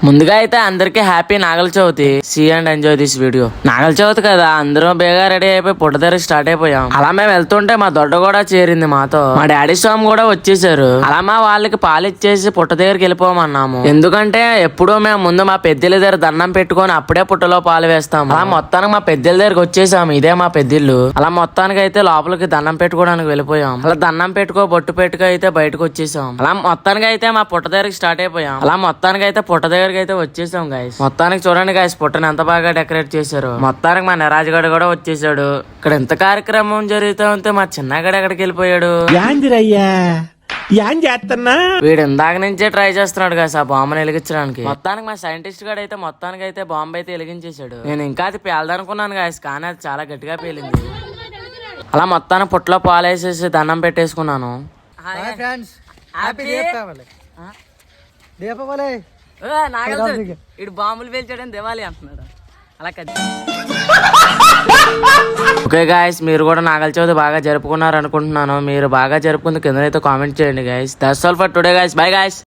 ముందుగా అయితే అందరికి happy Nagula Chavithi. See and enjoy this video. Nagula Chavithi కదా, అందరం బేగా రెడీ అయిపోయి పుట్ట దగ్గర స్టార్ట్ అయిపోయాం. అలా మేము వెళ్తుంటే మా దొడ్డ కూడా చేరింది మాతో. మా డాడీ స్వామి కూడా వచ్చేసారు. అలా మా వాళ్ళకి పాలు ఇచ్చేసి పుట్ట దగ్గరికి వెళ్ళిపోమన్నాము. ఎందుకంటే ఎప్పుడూ మేము ముందు మా పెద్దల దగ్గర దండం పెట్టుకొని అప్పుడే పుట్టలో పాలు వేస్తాము. అలా మొత్తానికి మా పెద్దల దగ్గరికి వచ్చేసాము. ఇదే మా పెద్దిల్లు. అలా మొత్తానికి అయితే లోపలికి దండం పెట్టుకోవడానికి వెళ్ళిపోయాం. అలా దండం పెట్టుకో బొట్టు పెట్టుకో అయితే బయటకు వచ్చేసాం. అలా మొత్తానికి అయితే మా పుట్ట దగ్గరికి స్టార్ట్ అయిపోయాం. అలా మొత్తానికి అయితే పుట్ట దగ్గరికి అయితే వచ్చేసాం గైస్. మొత్తానికి చూడండి గైస్, పుట్టని ఎంత బాగా డెకరేట్ చేశారు. మొత్తానికి మా నిరాజ్ గడు కూడా వచ్చేసాడు. ఇక్కడ ఎంత కార్యక్రమం జరుగుతూ ఉంటే మా చిన్నగడు ఎక్కడికి వెళ్ళిపోయాడు. వీడు ఇందాక నుంచే ట్రై చేస్తున్నాడు కదా ఆ బాంబుని వెలిగించడానికి. మొత్తానికి మా సైంటిస్ట్ గడు అయితే మొత్తానికి అయితే బాంబు అయితే వెలిగించేశాడు. నేను ఇంకా అది పేలదనుకున్నాను గాయస్, కానీ అది చాలా గట్టిగా పేలింది. అలా మొత్తానికి పుట్టలో పాలు వేసేసి దండం పెట్టేసుకున్నాను. ఇడు బాంబులు పేల్చాడని దివాలి అంటున్నాడు. అలా ఓకే గాయస్, మీరు కూడా నాగల చవితి బాగా జరుపుకున్నారు అనుకుంటున్నాను. మీరు బాగా జరుపుకుంది కింద అయితే కామెంట్ చేయండి guys. That's all for today guys. By guys.